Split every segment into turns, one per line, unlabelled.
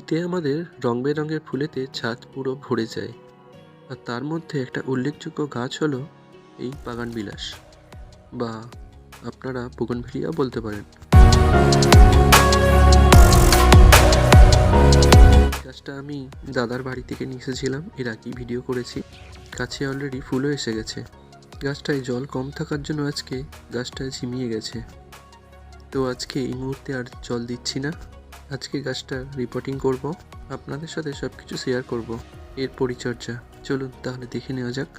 শীতে আমাদের রং বেরঙের ফুলেতে ছাদ পুরো ভরে যায়, আর তার মধ্যে একটা উল্লেখযোগ্য গাছ হলো এই বাগানবিলাস, বা আপনারা বুগনভিলিয়া বলতে পারেন। গাছটা আমি দাদার বাড়ি থেকে নিয়ে এসেছিলাম, এর আগেই ভিডিও করেছি। গাছে অলরেডি ফুলও এসে গেছে। গাছটায় জল কম থাকার জন্য আজকে গাছটায় ঝিমিয়ে গেছে, তো আজকে এই মুহূর্তে আর জল দিচ্ছি না। আজকে গাছটা রিপোর্টিং করব, আপনাদের সাথে সব কিছু শেয়ার করব, এর পরিচর্যা। চলুন তাহলে দেখে নেওয়া যাক।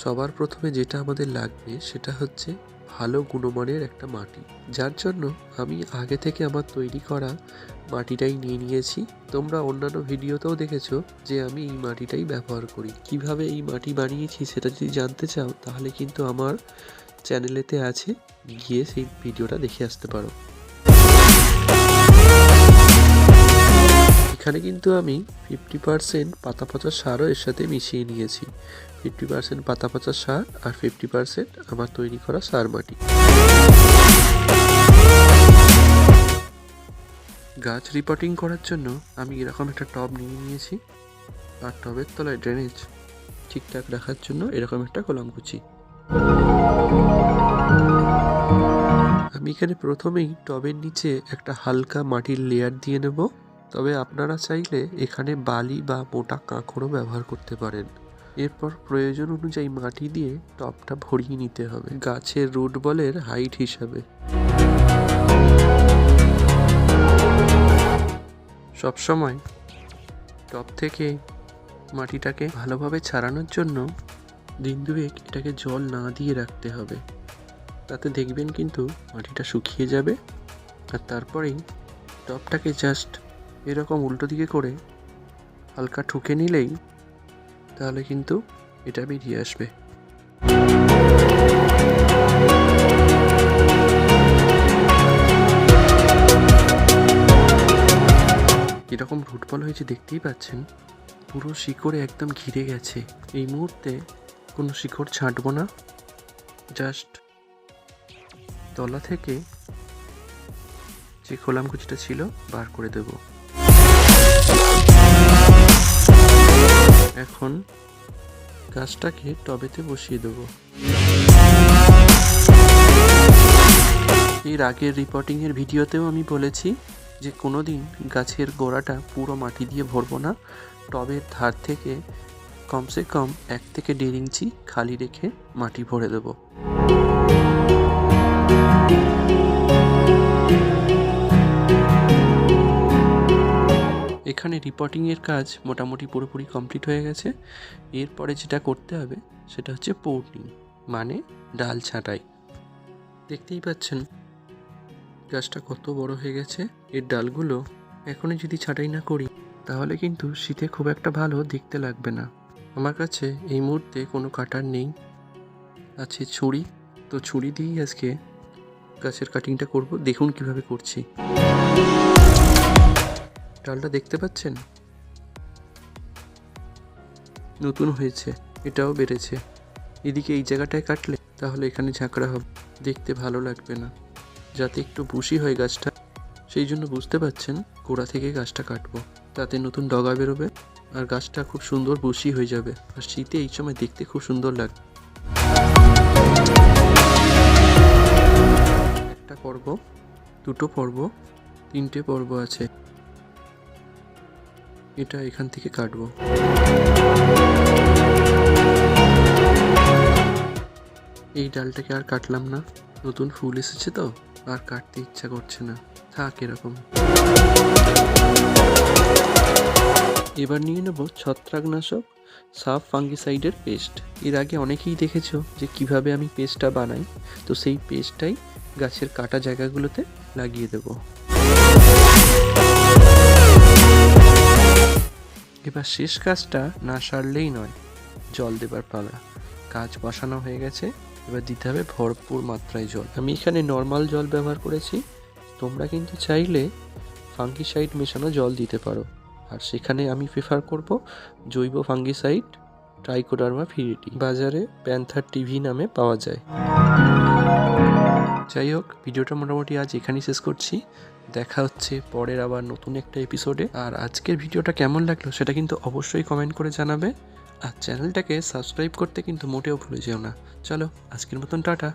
সবার প্রথমে যেটা আমাদের লাগবে সেটা হচ্ছে ভালো গুণমানের একটা মাটি, যার জন্য আমি আগে থেকে আমার তৈরি করা মাটিটাই নিয়ে নিয়েছি। তোমরা অন্যান্য ভিডিওতেও দেখেছো যে আমি এই মাটিটাই ব্যবহার করি। কিভাবে এই মাটি বানিয়েছি সেটা যদি জানতে চাও তাহলে কিন্তু আমার চ্যানেলেতে আছে, গিয়ে সেই ভিডিওটা দেখে আসতে পারো। এখানে কিন্তু আমি 50% পাতা পচা সারও এর সাথে মিশিয়ে নিয়েছি। 50% পাতা পচা সার আর 50% আমার তৈরি করা সার মাটি। গাছ রিপোর্টিং করার জন্য আমি এরকম একটা টব নিয়ে নিয়েছি, আর টবের তলায় ড্রেনেজ ঠিকঠাক রাখার জন্য এরকম একটা কলমকুচি। আমি এখানে প্রথমেই টবের নিচে একটা হালকা মাটির লেয়ার দিয়ে নেব, তবে আপনারা চাইলে এখানে বালি বা মোটা কাঁকড়ও ব্যবহার করতে পারেন। এরপর প্রয়োজন অনুযায়ী মাটি দিয়ে টবটা ভরিয়ে নিতে হবে গাছের রুট বলের হাইট হিসাবে। সবসময় টব থেকে মাটিটাকে ভালোভাবে ছাড়ানোর জন্য দিন দুয়েক এটাকে জল না দিয়ে রাখতে হবে, তাতে দেখবেন কিন্তু মাটিটা শুকিয়ে যাবে। আর তারপরেই টবটাকে জাস্ট এরকম উল্টো দিকে করে হালকা ঠুকে নিলেই তাহলে কিন্তু এটা বেরিয়ে আসবে। এরকম রুটবল হয়েছে দেখতেই পাচ্ছেন, পুরো শিকড়ে একদম ঘিরে গেছে। এই মুহূর্তে কোনো শিকড় ছাঁটবো না, জাস্ট তলা থেকে যে কলামকুচিটা ছিল বার করে দেব। এখন গাছটাকে টবেতে বসিয়ে দেব। এর আগের রিপোর্টিংয়ের ভিডিওতেও আমি বলেছি যে কোনোদিন গাছের গোড়াটা পুরো মাটি দিয়ে ভরবো না, টবের ধার থেকে কমসে কম 1 থেকে 1.5 ইঞ্চি খালি রেখে মাটি ভরে দেব। এখানে রিপোর্টিংয়ের কাজ মোটামুটি পুরোপুরি কমপ্লিট হয়ে গেছে। এরপরে যেটা করতে হবে সেটা হচ্ছে পোর্টিং, মানে ডাল ছাঁটাই। দেখতেই পাচ্ছেন গাছটা কত বড় হয়ে গেছে। এর ডালগুলো এখনই যদি ছাঁটাই না করি তাহলে কিন্তু শীতে খুব একটা ভালো দেখতে লাগবে না। আমার কাছে এই মুহূর্তে কোনো কাটার নেই, আছে ছুরি, তো ছুরি দিয়েই আজকে গাছের কাটিংটা করব। দেখুন কিভাবে করছি। ডালটা দেখতে পাচ্ছেন নতুন হয়েছে, এটাও বেড়েছে। এদিকে এই জায়গাটায় কাটলে তাহলে এখানে ঝাঁকড়া হবে, দেখতে ভালো লাগবে না। যাতে একটু বুশি হয় গাছটা, সেই জন্য বুঝতে পাচ্ছেন গোড়া থেকে গাছটা কাটবো, তাতে নতুন ডগা বেরোবে আর গাছটা খুব সুন্দর বুশি হয়ে যাবে, আর শীতে এই সময় দেখতে খুব সুন্দর লাগবে। একটা পর্ব, দুটো পর্ব, 3টে পর্ব আছে, এটা এখান থেকে কাটবো। এই ডালটাকে আর কাটলাম না, নতুন ফুল এসেছে তো আর কাটতে ইচ্ছা করছে না, থাক এরকম। এবার নিয়ে নেব ছত্রাকনাশক সাব ফাঙ্গিসাইডের পেস্ট। এর আগে অনেকেই দেখেছো যে কিভাবে আমি পেস্টটা বানাই, তো সেই পেস্টটাই গাছের কাটা জায়গাগুলোতে লাগিয়ে দেব। এবার শেষ কাজটা না সারলেই নয়, জল দেবার পালা। কাজ বসানো হয়ে গেছে, এবার দিতে হবে ভরপুর মাত্রায় জল। আমি এখানে নর্মাল জল ব্যবহার করেছি, তোমরা কিন্তু চাইলে ফাঙ্গিসাইড মেশানো জল দিতে পারো, আর সেখানে আমি প্রেফার করব জৈব ফাঙ্গিসাইড ট্রাইকোডার্মা ভিরিডি, বাজারে প্যান্থার টিভি নামে পাওয়া যায়। যাই হোক, ভিডিওটা মোটামুটি আজ এখানেই শেষ করছি। দেখা হচ্ছে পরের আবার নতুন একটা এপিসোডে। আর আজকের ভিডিওটা কেমন লাগলো সেটা কিন্তু অবশ্যই কমেন্ট করে জানাবে। আর চ্যানেলটাকে সাবস্ক্রাইব করতে কিন্তু মোটেও ভুলে যেও না। চলো, আজকের মতন টাটা।